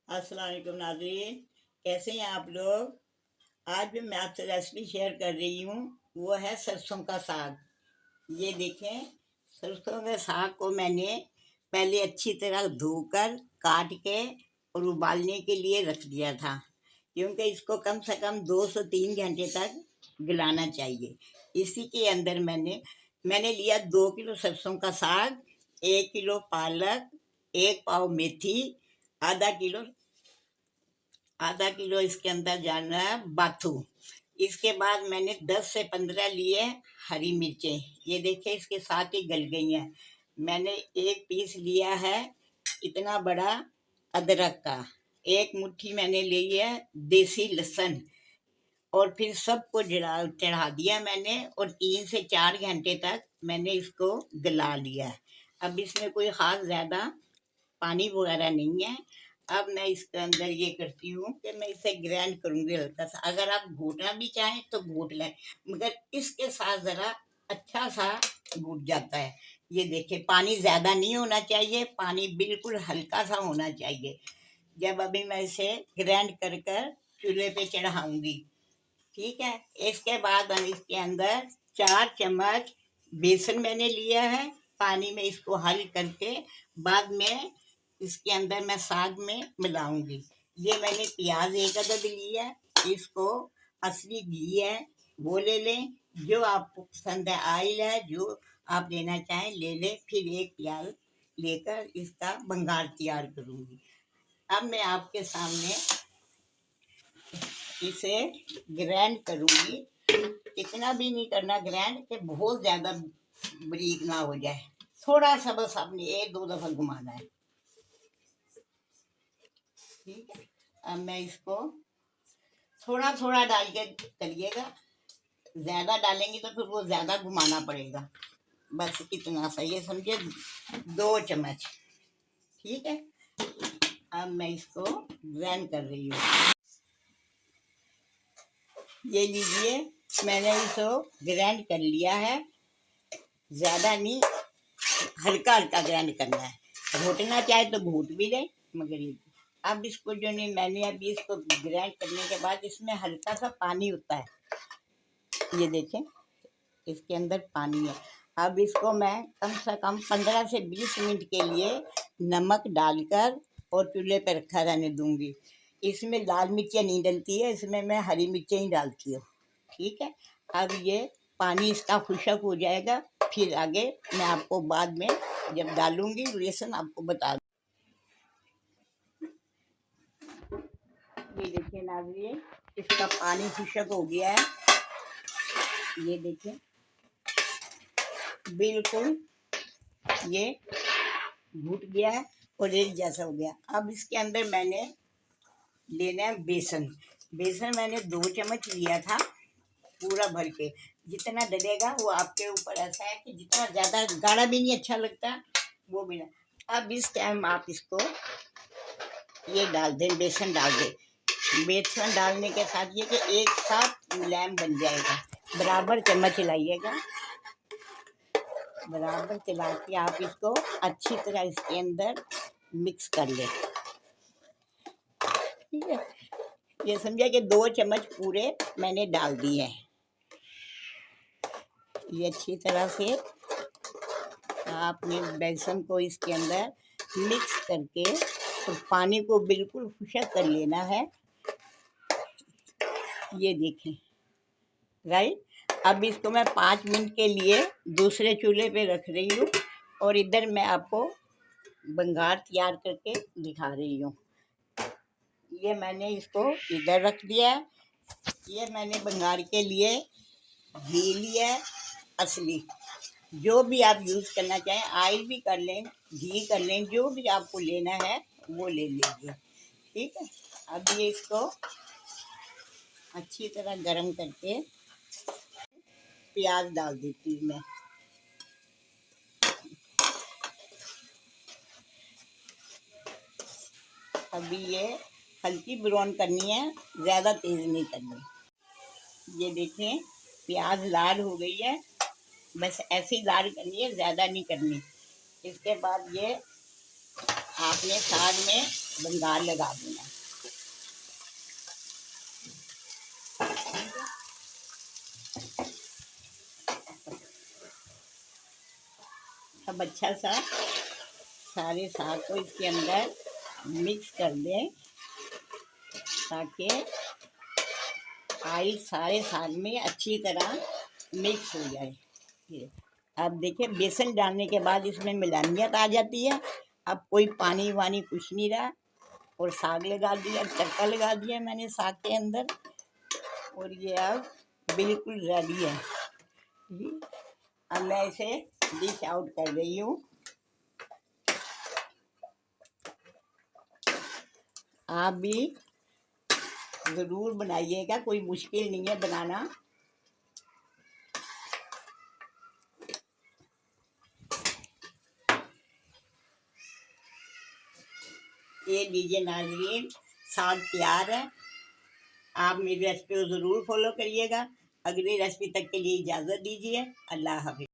अस्सलाम वालेकुम नाज़रीन, कैसे हैं आप लोग। आज भी मैं आपसे रेसिपी शेयर कर रही हूँ। वो है सरसों का साग। ये देखें, सरसों के साग को मैंने पहले अच्छी तरह धोकर काट के और उबालने के लिए रख दिया था, क्योंकि इसको कम से कम 2 से 3 घंटे तक गलाना चाहिए। इसी के अंदर मैंने लिया 2 किलो सरसों का साग, 1 किलो पालक, 1 पाव मेथी, आधा किलो आधा किलो इसके अंदर जाना है बाथू। इसके बाद मैंने 10 से 15 लिए हरी मिर्चें। ये देखिए इसके साथ ही गल गई हैं। मैंने एक पीस लिया है इतना बड़ा अदरक का। एक मुट्ठी मैंने ली है देसी लहसुन। और फिर सबको चढ़ा दिया मैंने, और 3 से 4 घंटे तक मैंने इसको गला लिया। अब इसमें कोई ख़ास ज़्यादा पानी वगैरह नहीं है। अब मैं इसके अंदर ये करती हूँ कि मैं इसे ग्राइंड करूँगी हल्का सा। अगर आप घोटना भी चाहें तो घोट लें, मगर इसके साथ ज़रा अच्छा सा घुट जाता है। ये देखिए, पानी ज़्यादा नहीं होना चाहिए, पानी बिल्कुल हल्का सा होना चाहिए। जब अभी मैं इसे ग्राइंड कर कर चूल्हे पे चढ़ाऊँगी, ठीक है। इसके बाद हम इसके अंदर 4 चम्मच बेसन मैंने लिया है। पानी में इसको हल करके बाद में इसके अंदर मैं साग में मिलाऊंगी। ये मैंने प्याज एक अदद लिया है। इसको असली घी है वो ले लें, जो आपको पसंद है ऑयल है जो आप लेना चाहें ले लें। फिर एक प्याज लेकर इसका बंगार तैयार करूंगी। अब मैं आपके सामने इसे ग्राइंड करूंगी। इतना भी नहीं करना ग्राइंड कि बहुत ज़्यादा बारीक ना हो जाए, थोड़ा सा बस आपने 1-2 दफ़ा घुमाना है, ठीक है। अब मैं इसको थोड़ा थोड़ा डाल के करिएगा, ज़्यादा डालेंगे तो फिर वो ज़्यादा घुमाना पड़ेगा। बस इतना सा, ये समझे 2 चम्मच, ठीक है। अब मैं इसको ग्राइंड कर रही हूँ। ये लीजिए, मैंने इसको ग्राइंड कर लिया है। ज़्यादा नहीं, हल्का हल्का ग्राइंड करना है। घोटना चाहे तो घोट भी लें, मगर ये अब इसको जो नहीं, मैंने अभी इसको ग्राइंड करने के बाद इसमें हल्का सा पानी होता है। ये देखें, इसके अंदर पानी है। अब इसको मैं कम से कम 15 से 20 मिनट के लिए नमक डालकर और चूल्हे पर रखा रहने दूंगी। इसमें लाल मिर्चें नहीं डलती है, इसमें मैं हरी मिर्चें ही डालती हूँ, ठीक है। अब ये पानी इसका खुशक हो जाएगा, फिर आगे मैं आपको बाद में जब डालूंगी लहसुन आपको बता दूँ। ये देखिए नाज़रीन, इसका पानी खुशक हो गया है। ये देखिए बिल्कुल ये घुट गया है और एक जैसा हो गया। अब इसके अंदर मैंने लेना है बेसन। बेसन मैंने 2 चम्मच लिया था पूरा भर के। जितना डलेगा वो आपके ऊपर, ऐसा है कि जितना ज़्यादा गाढ़ा भी नहीं अच्छा लगता, वो भी ना। अब इस टाइम आप इसको ये डाल दें, बेसन डाल दें। बेसन डालने के साथ ये कि एक साथ मुलायम बन जाएगा। बराबर चम्मच हिलाइएगा, बराबर चला के आप इसको अच्छी तरह इसके अंदर मिक्स कर लें, ठीक है। ये समझे कि 2 चम्मच पूरे मैंने डाल दिए हैं। ये अच्छी तरह से आपने बेसन को इसके अंदर मिक्स करके तो पानी को बिल्कुल खुशक कर लेना है। ये देखें, राइट। अब इसको मैं 5 मिनट के लिए दूसरे चूल्हे पे रख रही हूँ, और इधर मैं आपको बंगार तैयार करके दिखा रही हूँ। ये मैंने इसको इधर रख दिया है। ये मैंने बंगार के लिए घी लिया है असली, जो भी आप यूज़ करना चाहें, ऑयल भी कर लें, घी कर लें, जो भी आपको लेना है वो ले लीजिए, ठीक है। अब ये इसको अच्छी तरह गरम करके प्याज डाल देती हूँ मैं। अभी ये हल्की ब्राउन करनी है, ज़्यादा तेज़ नहीं करनी। ये देखें प्याज लाल हो गई है, बस ऐसी लाल करनी है, ज़्यादा नहीं करनी। इसके बाद ये आपने साग में बंगाल लगा देना। अब अच्छा सा सारे साग को इसके अंदर मिक्स कर दें ताकि ऑयल सारे साग में अच्छी तरह मिक्स हो जाए। ये अब देखिए बेसन डालने के बाद इसमें मिलानियत आ जाती है। अब कोई पानी वानी कुछ नहीं रहा और साग लगा दिया, तड़का लगा दिया मैंने साग के अंदर और ये अब बिल्कुल रेडी है। अब मैं इसे डिश आउट कर रही हूँ। आप भी ज़रूर बनाइएगा, कोई मुश्किल नहीं है बनाना। ये लीजिए नाज़रीन, साग तैयार है। आप मेरी रेसिपी को ज़रूर फॉलो करिएगा। अगली रेसिपी तक के लिए इजाज़त दीजिए। अल्लाह हाफ़िज़।